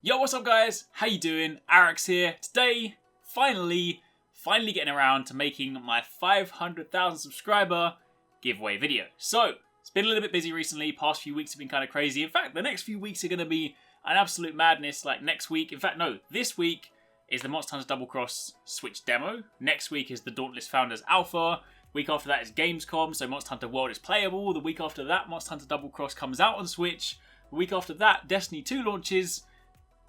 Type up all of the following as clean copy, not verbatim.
Yo, what's up guys? How you doing? Arekkz here. Today, finally getting around to making my 500,000 subscriber giveaway video. So, it's been a little bit busy recently. Past few weeks have been kind of crazy. In fact, the next few weeks are going to be an absolute madness. Like next week, in fact no, this week is the Monster Hunter Double Cross Switch demo. Next week is the Dauntless Founders Alpha. Week after that is Gamescom, so Monster Hunter World is playable. The week after that, Monster Hunter Double Cross comes out on Switch. The week after that, Destiny 2 launches.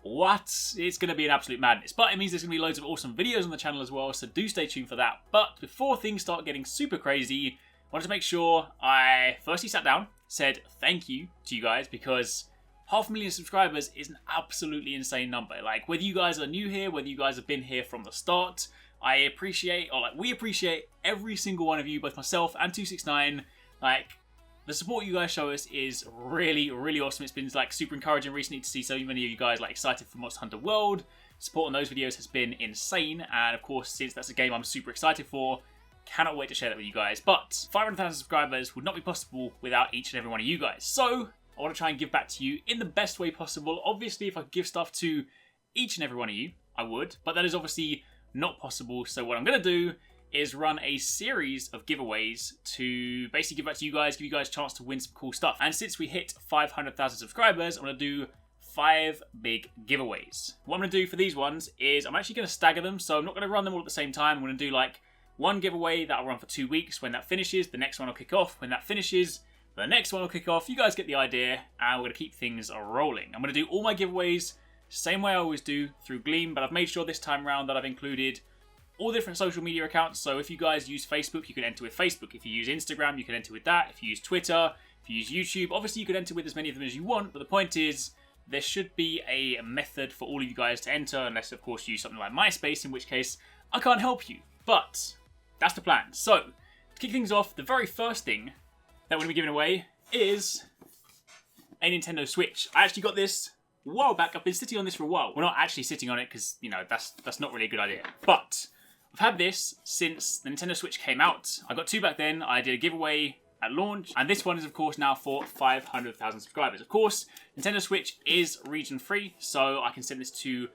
What? It's going to be an absolute madness. But it means there's going to be loads of awesome videos on the channel as well, so do stay tuned for that. But before things start getting super crazy, I wanted to make sure I firstly sat down, said thank you to you guys, because 500,000 subscribers is an absolutely insane number. Like, whether you guys are new here, whether you guys have been here from the start, we appreciate every single one of you, both myself and TwoSixNine. Like, the support you guys show us is really, really awesome. It's been like super encouraging recently to see so many of you guys like excited for Monster Hunter World. Support on those videos has been insane, and of course, since that's a game I'm super excited for, cannot wait to share that with you guys. But 500,000 subscribers would not be possible without each and every one of you guys. So I want to try and give back to you in the best way possible. Obviously, if I could give stuff to each and every one of you, I would, but that is obviously not possible. So what I'm going to do is run a series of giveaways to basically give back to you guys, give you guys a chance to win some cool stuff. And since we hit 500,000 subscribers, I'm going to do 5 big giveaways. What I'm going to do for these ones is I'm actually going to stagger them, so I'm not going to run them all at the same time. I'm going to do like one giveaway that I'll run for 2 weeks. When that finishes, the next one will kick off. When that finishes, the next one will kick off. You guys get the idea, and we're going to keep things rolling. I'm going to do all my giveaways same way I always do through Gleam, but I've made sure this time around that I've included all different social media accounts. So if you guys use Facebook, you can enter with Facebook. If you use Instagram, you can enter with that. If you use Twitter, if you use YouTube, obviously you can enter with as many of them as you want. But the point is, there should be a method for all of you guys to enter, unless of course you use something like MySpace, in which case I can't help you. But that's the plan. So to kick things off, the very first thing that we're going to be giving away is a Nintendo Switch. I actually got this a while back. I've been sitting on this for a while. We're not actually sitting on it because, you know, that's not really a good idea. But I've had this since the Nintendo Switch came out. I got 2 back then. I did a giveaway at launch, and this one is of course now for 500,000 subscribers. Of course, Nintendo Switch is region free, so I can send this to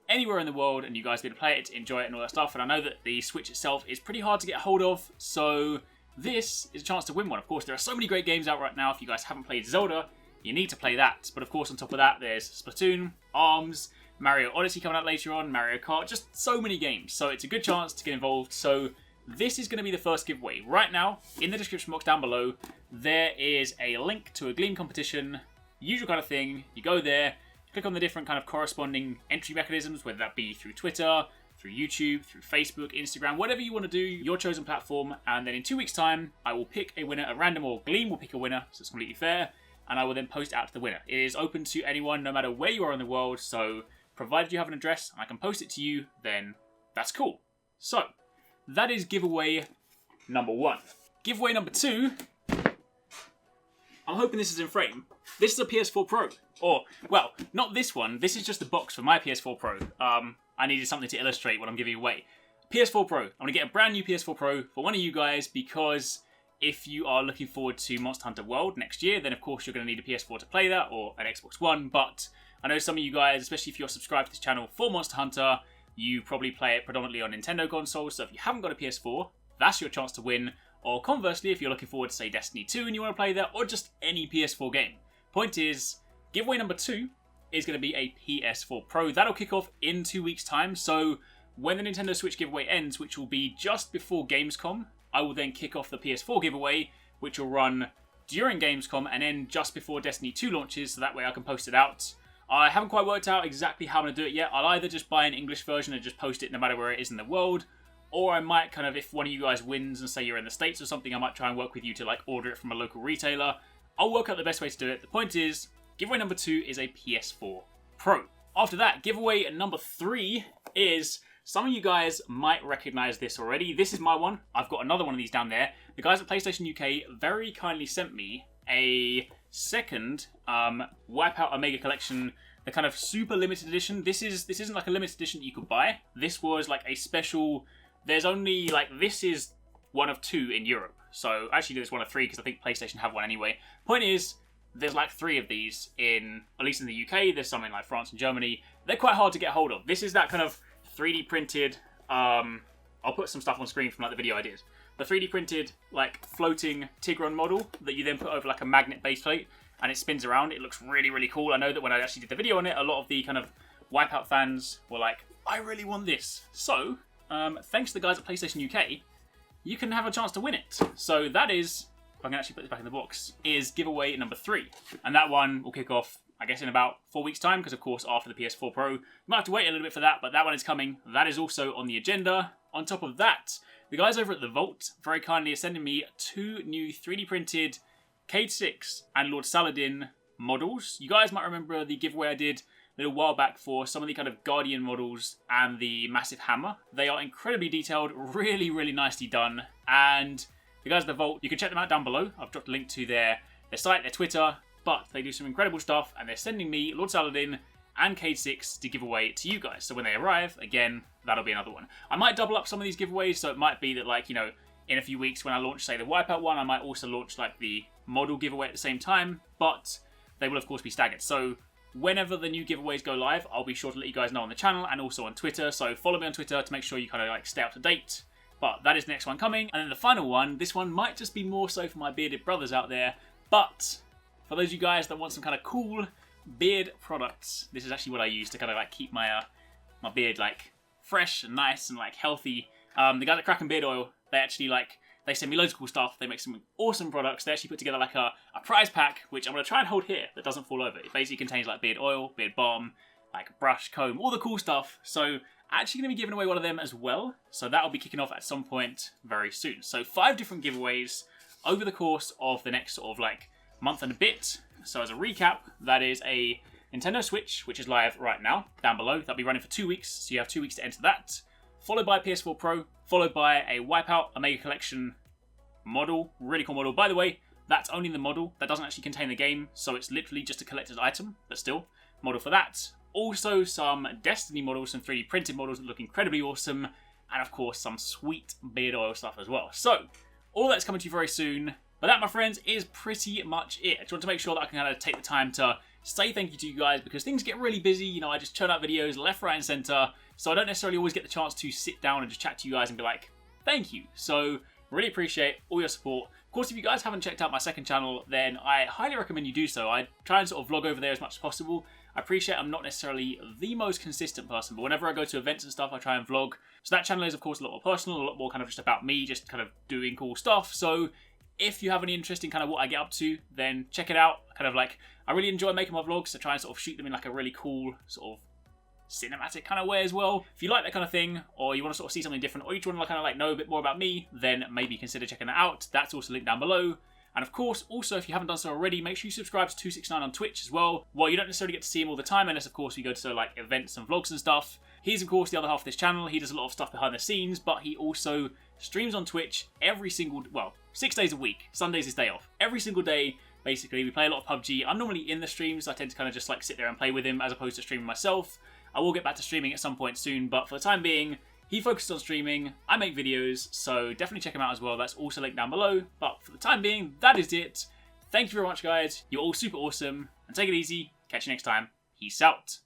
anywhere in the world and you guys be able to play it, enjoy it and all that stuff. And I know that the Switch itself is pretty hard to get hold of, so this is a chance to win one. Of course, there are so many great games out right now. If you guys haven't played Zelda, you need to play that. But of course, on top of that, there's Splatoon, ARMS, Mario Odyssey coming out later on, Mario Kart, just so many games. So it's a good chance to get involved. So this is going to be the first giveaway. Right now, in the description box down below, there is a link to a Gleam competition, usual kind of thing. You go there, click on the different kind of corresponding entry mechanisms, whether that be through Twitter, through YouTube, through Facebook, Instagram, whatever you want to do, your chosen platform. And then in 2 weeks' time, I will pick a winner at random, or Gleam will pick a winner, so it's completely fair. And I will then post it out to the winner. It is open to anyone, no matter where you are in the world. So provided you have an address and I can post it to you, then that's cool. So that is giveaway number 1. Giveaway number 2, I'm hoping this is in frame. This is a PS4 Pro. Or, well, not this one. This is just the box for my PS4 Pro. I needed something to illustrate what I'm giving away. PS4 Pro. I'm going to get a brand new PS4 Pro for one of you guys, because if you are looking forward to Monster Hunter World next year, then of course you're going to need a PS4 to play that, or an Xbox One. But I know some of you guys, especially if you're subscribed to this channel for Monster Hunter, you probably play it predominantly on Nintendo consoles. So if you haven't got a PS4, that's your chance to win. Or conversely, if you're looking forward to, say, Destiny 2 and you want to play that, or just any PS4 game. Point is, giveaway number 2 is going to be a PS4 Pro. That'll kick off in 2 weeks' time. So when the Nintendo Switch giveaway ends, which will be just before Gamescom, I will then kick off the PS4 giveaway, which will run during Gamescom and end just before Destiny 2 launches, so that way I can post it out. I haven't quite worked out exactly how I'm going to do it yet. I'll either just buy an English version and just post it no matter where it is in the world, or I might kind of, if one of you guys wins and say you're in the States or something, I might try and work with you to like order it from a local retailer. I'll work out the best way to do it. The point is, giveaway number 2 is a PS4 Pro. After that, giveaway number 3 is, some of you guys might recognize this already. This is my one. I've got another one of these down there. The guys at PlayStation UK very kindly sent me a second Wipeout Omega Collection, the kind of super limited edition. This isn't like a limited edition that you could buy. This was like a special. There's only like, this is one of 2 in Europe. So actually there's one of 3 because I think PlayStation have one anyway. Point is, there's like 3 of these in, at least in the UK, there's some in like France and Germany. They're quite hard to get hold of. This is that kind of 3D printed, I'll put some stuff on screen from like the video I did. The 3D printed like floating Tigron model that you then put over like a magnet base plate and it spins around. It looks really, really cool. I know that when I actually did the video on it, a lot of the kind of Wipeout fans were like, I really want this. So, thanks to the guys at PlayStation UK, you can have a chance to win it. So that is, if I can actually put this back in the box, is giveaway number 3. And that one will kick off, I guess, in about 4 weeks' time, because of course after the PS4 Pro, you might have to wait a little bit for that, but that one is coming. That is also on the agenda. On top of that, the guys over at The Vault very kindly are sending me 2 new 3D printed Cade 6 and Lord Saladin models. You guys might remember the giveaway I did a little while back for some of the kind of Guardian models and the Massive Hammer. They are incredibly detailed, really, really nicely done. And the guys at The Vault, you can check them out down below. I've dropped a link to their site, their Twitter, but they do some incredible stuff and they're sending me Lord Saladin and Cade 6 to give away to you guys. So when they arrive, again, that'll be another one. I might double up some of these giveaways, so it might be that, like, you know, in a few weeks when I launch, say, the Wipeout one, I might also launch, like, the model giveaway at the same time, but they will, of course, be staggered. So whenever the new giveaways go live, I'll be sure to let you guys know on the channel and also on Twitter, so follow me on Twitter to make sure you kind of, like, stay up to date. But that is the next one coming. And then the final one, this one might just be more so for my bearded brothers out there, but for those of you guys that want some kind of cool beard products, this is actually what I use to kind of like keep my my beard like fresh and nice and like healthy. The guys at Kraken Beard Oil, they actually like, they send me loads of cool stuff. They make some awesome products. They actually put together like a prize pack, which I'm going to try and hold here, that doesn't fall over. It basically contains like beard oil, beard balm, like brush, comb, all the cool stuff. So I'm actually going to be giving away one of them as well. So that'll be kicking off at some point very soon. So 5 different giveaways over the course of the next sort of like month and a bit. So as a recap, that is a Nintendo Switch, which is live right now, down below. That'll be running for 2 weeks, so you have 2 weeks to enter that. Followed by a PS4 Pro, followed by a Wipeout, a Mega Collection model, really cool model. By the way, that's only the model. That doesn't actually contain the game, so it's literally just a collector's item, but still, model for that. Also some Destiny models, some 3D printed models that look incredibly awesome, and of course some sweet beard oil stuff as well. So, all that's coming to you very soon. But that, my friends, is pretty much it. I just want to make sure that I can kind of take the time to say thank you to you guys, because things get really busy. You know, I just churn out videos left, right, and center, so I don't necessarily always get the chance to sit down and just chat to you guys and be like, thank you. So, really appreciate all your support. Of course, if you guys haven't checked out my second channel, then I highly recommend you do so. I try and sort of vlog over there as much as possible. I appreciate I'm not necessarily the most consistent person, but whenever I go to events and stuff, I try and vlog. So that channel is, of course, a lot more personal, a lot more kind of just about me, just kind of doing cool stuff. So if you have any interest in kind of what I get up to, then check it out. Kind of like, I really enjoy making my vlogs, so try and sort of shoot them in like a really cool sort of cinematic kind of way as well. If you like that kind of thing, or you want to sort of see something different, or you just want to kind of like know a bit more about me, then maybe consider checking that out. That's also linked down below. And of course, also, if you haven't done so already, make sure you subscribe to TwoSixNine on Twitch as well. Well, you don't necessarily get to see him all the time, unless, of course, we go to like events and vlogs and stuff. He's, of course, the other half of this channel. He does a lot of stuff behind the scenes, but he also streams on Twitch every single, well, 6 days a week. Sunday's his day off. Every single day, basically. We play a lot of PUBG. I'm normally in the streams. I tend to kind of just like sit there and play with him as opposed to streaming myself. I will get back to streaming at some point soon, but for the time being, he focuses on streaming. I make videos, so definitely check him out as well. That's also linked down below. But for the time being, that is it. Thank you very much, guys. You're all super awesome. And take it easy. Catch you next time. Peace out.